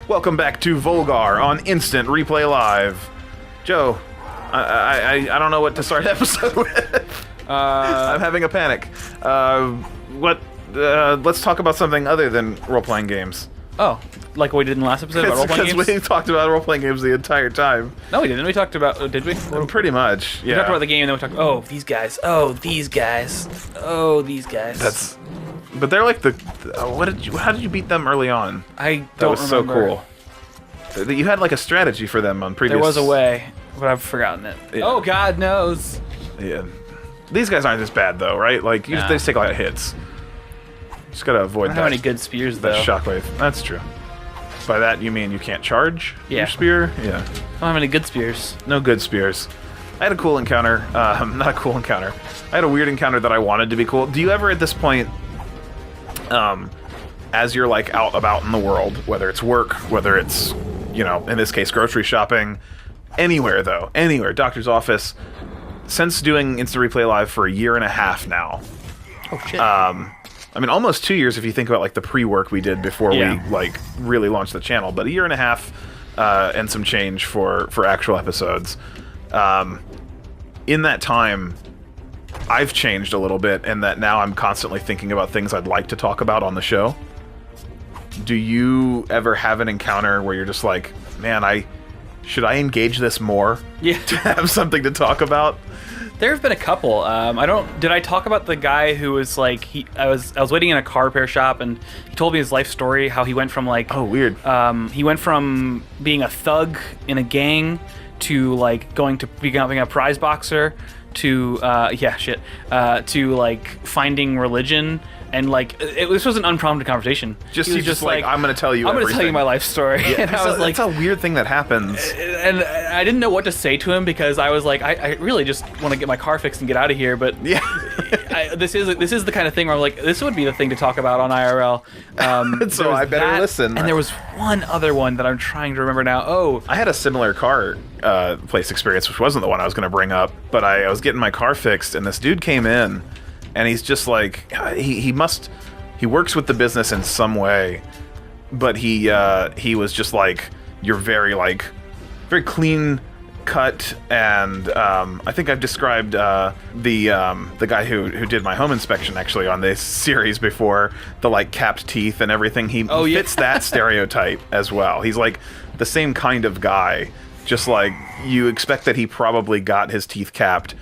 Welcome back to Volgarr on Instant Replay Live. Joe, I don't know what to start the episode with. I'm having a panic. Let's talk about something other than role-playing games. Oh, like what we did in the last episode about role-playing games? Because we talked about role-playing games the entire time. No, we didn't. We talked about... did we? Pretty much, yeah. We talked about the game, and then we talked... oh, these guys. Oh, these guys. Oh, these guys. But they're like the... how did you beat them early on? I don't remember. That was so cool. You had like a strategy for them on previous... There was a way, but I've forgotten it. Yeah. Oh, God knows. Yeah. These guys aren't as bad, though, right? Like, they just take a lot of hits. Just gotta avoid that. How many good spears, though? That shockwave. That's true. By that, you mean you can't charge your spear? Yeah. I don't have any good spears. No good spears. I had a cool encounter. Not a cool encounter. I had a weird encounter that I wanted to be cool. Do you ever, at this point, as you're, like, out about in the world, whether it's work, whether it's, you know, in this case, grocery shopping, anywhere, though, anywhere, doctor's office, since doing Instant Replay Live for 1.5 years now. Oh, shit. I mean, almost 2 years if you think about, like, the pre-work we did before we, like, really launched the channel. But 1.5 years and some change for actual episodes. In that time, I've changed a little bit in that now I'm constantly thinking about things I'd like to talk about on the show. Do you ever have an encounter where you're just like, man, should I engage this more? Yeah. To have something to talk about? There have been a couple. Did I talk about the guy who was like, I was waiting in a car repair shop and he told me his life story, how he went from like... Oh, weird. He went from being a thug in a gang to like going to becoming a prize boxer to, to like finding religion. And like, this was an unprompted conversation. He was just like, I'm going to tell you everything. I'm going to tell you my life story. Yeah, and I was like, that's a weird thing that happens. And I didn't know what to say to him because I was like, I really just want to get my car fixed and get out of here. But yeah, this is the kind of thing where I'm like, this would be the thing to talk about on IRL. So I better listen. And there was one other one that I'm trying to remember now. Oh, I had a similar car place experience, which wasn't the one I was going to bring up. But I was getting my car fixed, and this dude came in. And he's just like, he works with the business in some way, but he was just like, you're very clean cut, and I think I've described the guy who did my home inspection actually on this series before, the like capped teeth and everything. He fits that stereotype as well. He's like the same kind of guy, just like you expect that he probably got his teeth capped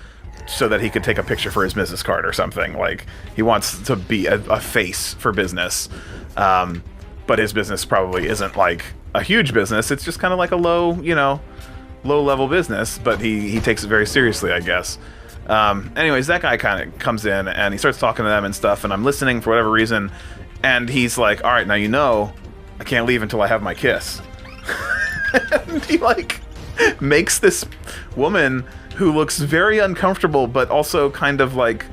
so that he could take a picture for his business card or something. Like, he wants to be a face for business. But his business probably isn't, like, a huge business. It's just kind of like a low-level business, but he takes it very seriously, I guess. Anyways, that guy kind of comes in, and he starts talking to them and stuff, and I'm listening for whatever reason, and he's like, all right, now I can't leave until I have my kiss. And he, like, makes this woman who looks very uncomfortable, but also kind of, like,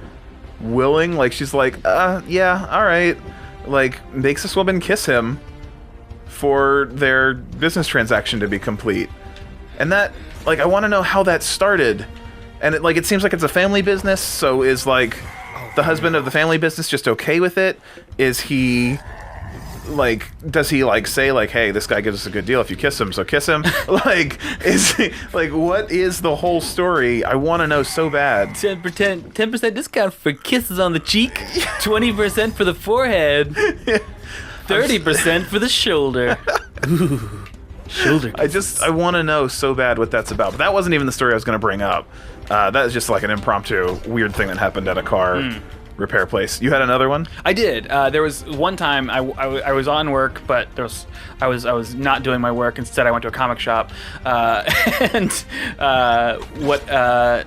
willing. Like, she's like, yeah, all right. Like, makes this woman kiss him for their business transaction to be complete. And that, like, I want to know how that started. And, it seems like it's a family business, so is, like, the husband of the family business just okay with it? Is he... like, does he, like, say, like, hey, this guy gives us a good deal if you kiss him, so kiss him? Like, what is the whole story? I want to know so bad. 10% discount for kisses on the cheek, 20% for the forehead, 30% for the shoulder. Ooh, shoulder kisses. I want to know so bad what that's about. But that wasn't even the story I was going to bring up. That was just, like, an impromptu weird thing that happened at a car repair place. You had another one? I did. There was one time I was on work, but I was not doing my work. Instead, I went to a comic shop, and what I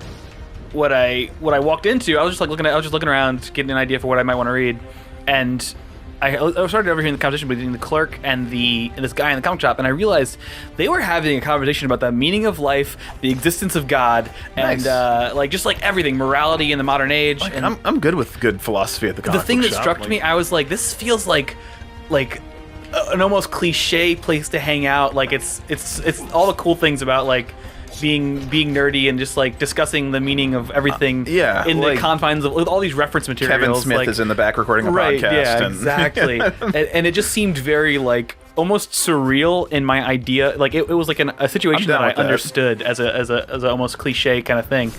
walked into, I was just looking around, getting an idea for what I might want to read, and I started overhearing the conversation between the clerk and this guy in the comic shop, and I realized they were having a conversation about the meaning of life, the existence of God, and just everything, morality in the modern age. Like, and I'm good with good philosophy at the comic book shop. The thing that struck me, I was like, this feels like an almost cliche place to hang out. Like it's all the cool things about like being nerdy and just like discussing the meaning of everything in the confines of all these reference materials. Kevin Smith is in the back recording a podcast. Yeah, exactly. And it just seemed very like almost surreal in my idea. Like it was like a situation that I understood as a almost cliche kind of thing.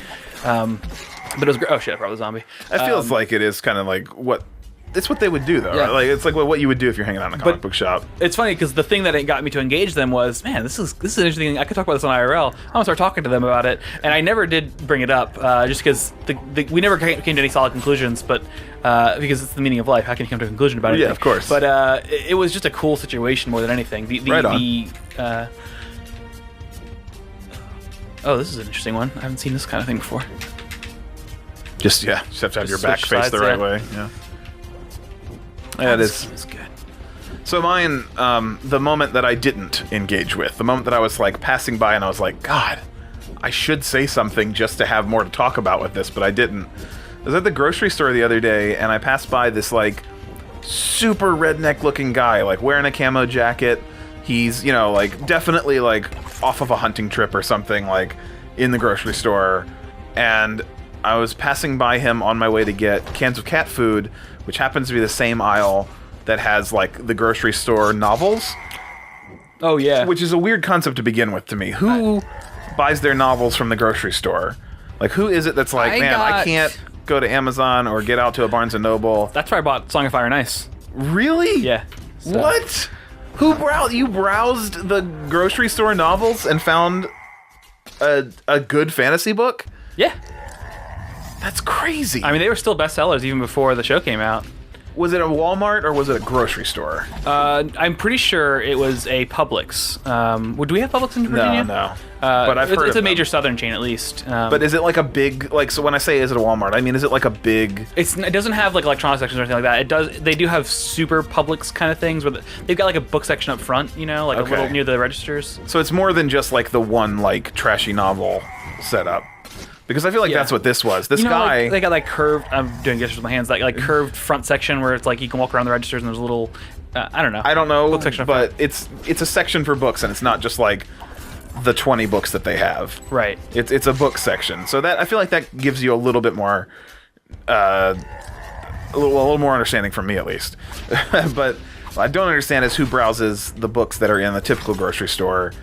But it was great. Oh shit! I brought the zombie. It feels like it is kind of like what. It's what they would do, though, right? Like it's like what you would do if you're hanging out in a comic book shop. It's funny because the thing that got me to engage them was, man, this is an interesting thing. I could talk about this on IRL. I'm gonna start talking to them about it, and I never did bring it up, just because we never came to any solid conclusions. But because it's the meaning of life, how can you come to a conclusion about it? Yeah, of course. But it was just a cool situation more than anything. Oh, this is an interesting one. I haven't seen this kind of thing before. Just have to have your back face the right way. Yeah. Yeah, it is. It's good. So mine, the moment that I didn't engage with, the moment that I was like passing by and I was like, God, I should say something just to have more to talk about with this, but I didn't. I was at the grocery store the other day and I passed by this like super redneck looking guy, like wearing a camo jacket. He's, like definitely like off of a hunting trip or something, like in the grocery store. And I was passing by him on my way to get cans of cat food, which happens to be the same aisle that has, like, the grocery store novels. Oh, yeah. Which is a weird concept to begin with to me. Who buys their novels from the grocery store? Like, who is it that's like, I can't go to Amazon or get out to a Barnes & Noble. That's where I bought Song of Fire and Ice. Really? Yeah. So. What? You browsed the grocery store novels and found a good fantasy book? Yeah. That's crazy. I mean, they were still bestsellers even before the show came out. Was it a Walmart or was it a grocery store? I'm pretty sure it was a Publix. Do we have Publix in Virginia? No. But I've heard it's a major southern chain at least. But is it like a big, like, so when I say is it a Walmart, I mean, is it like a big... It doesn't have like electronic sections or anything like that. They do have super Publix kind of things where they've got like a book section up front, like a little near the registers. So it's more than just like the one like trashy novel setup. Because I feel like that's what this was. This guy... Like, they got like curved... I'm doing gestures with my hands. Like curved front section where it's like you can walk around the registers and there's a little... I don't know. Book section but it's a section for books and it's not just like the 20 books that they have. Right. It's a book section. So that I feel like that gives you a little bit more... a little more understanding from me at least. But what I don't understand is who browses the books that are in the typical grocery store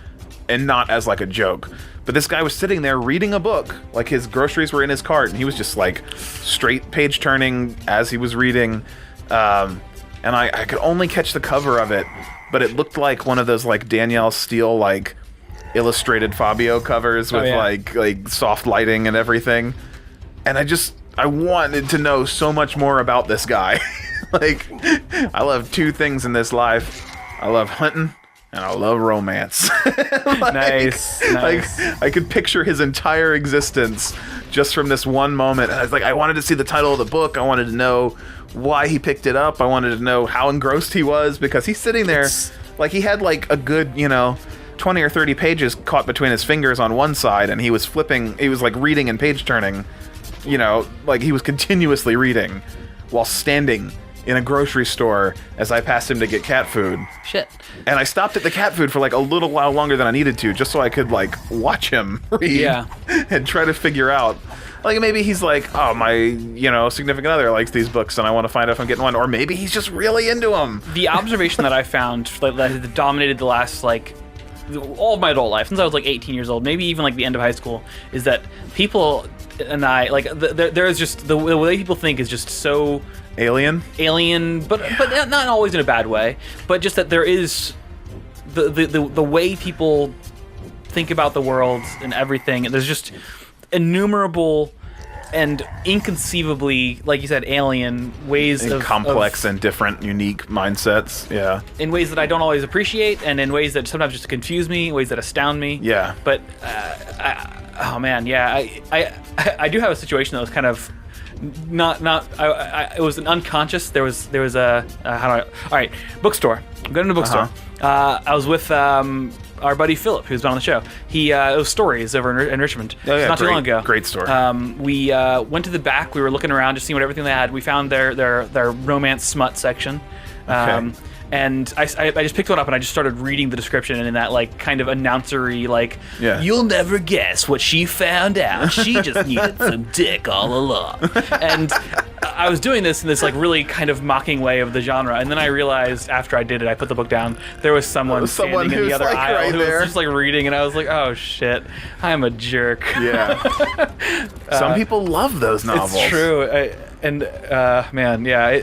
and not as like a joke. But this guy was sitting there reading a book, like his groceries were in his cart, and he was just like straight page turning as he was reading. And I could only catch the cover of it, but it looked like one of those like Danielle Steele like illustrated Fabio covers with like soft lighting and everything. And I wanted to know so much more about this guy. Like, I love two things in this life. I love hunting. And I love romance. Nice. Like, I could picture his entire existence just from this one moment. And I was like, I wanted to see the title of the book. I wanted to know why he picked it up. I wanted to know how engrossed he was because he's sitting there like he had like a good, 20 or 30 pages caught between his fingers on one side and he was flipping, he was like reading and page turning, like he was continuously reading while standing in a grocery store as I passed him to get cat food. Shit. And I stopped at the cat food for like a little while longer than I needed to, just so I could like watch him read and try to figure out. Like maybe he's like, oh, my, significant other likes these books and I want to find out if I'm getting one. Or maybe he's just really into them. The observation that I found that dominated the last, like, all of my adult life, since I was like 18 years old, maybe even like the end of high school, is that people and I, like, there is just, the way people think is just so... Alien, but not always in a bad way. But just that there is the way people think about the world and everything. And there's just innumerable and inconceivably, like you said, alien ways of complex and different, unique mindsets. Yeah, in ways that I don't always appreciate, and in ways that sometimes just confuse me, ways that astound me. Yeah, but I do have a situation that was kind of. It was an unconscious. There was a all right, bookstore. I'm going to the bookstore. I was with our buddy Philip, who's been on the show. It was Stories over in Richmond. Oh yeah, not too long ago. Great store. We went to the back. We were looking around, just seeing what everything they had. We found their romance smut section. Okay. And I just picked one up and I just started reading the description, and in that like kind of announcery like, you'll never guess what she found out. She just needed some dick all along. And I was doing this in this like really kind of mocking way of the genre, and then I realized after I did it, I put the book down. There was someone standing in the other aisle right who there. was just like reading, and I was like, "Oh shit, I'm a jerk." Yeah. Some people love those novels. It's true, man, yeah,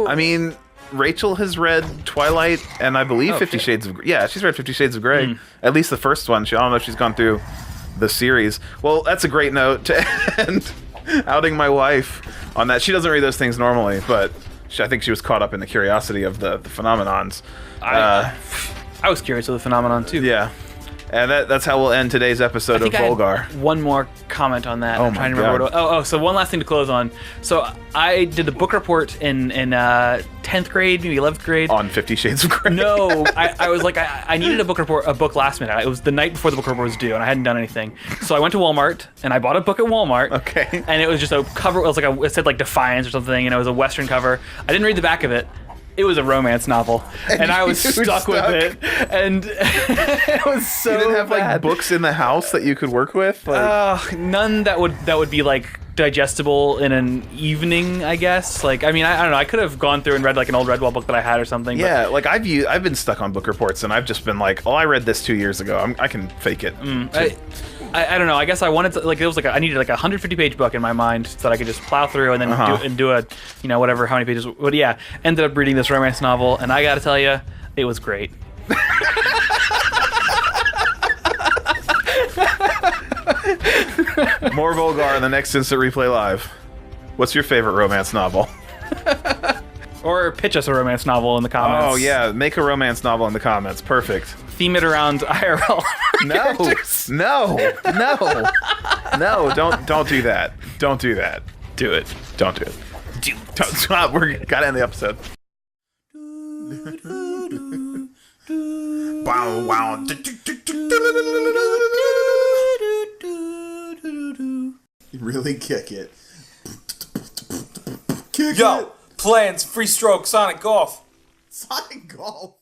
I mean, Rachel has read Twilight and I believe 50 shit. Shades of Grey. Yeah, she's read 50 Shades of Grey. At least the first one. I don't know if she's gone through the series. Well, that's a great note to end. Outing my wife on that. She doesn't read those things normally, but I think she was caught up in the curiosity of the phenomenons. I was curious of the phenomenon too. Yeah. And that's how we'll end today's episode of Volgarr. One more comment on that. Oh I'm trying to remember so one last thing to close on. So I did the book report in 10th grade, maybe 11th grade. On 50 Shades of Grey. No, I was like, I needed a book last minute. It was the night before the book report was due, and I hadn't done anything. So I went to Walmart, and I bought a book at Walmart. Okay. And it was just a cover. It was like it said like Defiance or something, and it was a Western cover. I didn't read the back of it. It was a romance novel, and I was stuck with it, and it was so You didn't have bad. like books in the house that you could work with? Like... None that would be like digestible in an evening, I guess. Like, I mean, I don't know. I could have gone through and read like an old Redwall book that I had or something. Yeah, like I've been stuck on book reports, and I've just been like, oh, I read this 2 years ago. I can fake it. I don't know. I guess I wanted to, like, it was like I needed like a 150-page book in my mind so that I could just plow through and then do a, whatever, how many pages. But yeah, ended up reading this romance novel, and I got to tell you, it was great. More Volgarr in the next Instant Replay Live. What's your favorite romance novel? Or pitch us a romance novel in the comments. Oh yeah, make a romance novel in the comments. Perfect. Theme it around IRL. No, don't do that. Don't do that. Do it. Don't do it. We're gotta end the episode. Wow, wow. Really kick it. Yo, plans, free stroke, Sonic Golf. Sonic Golf.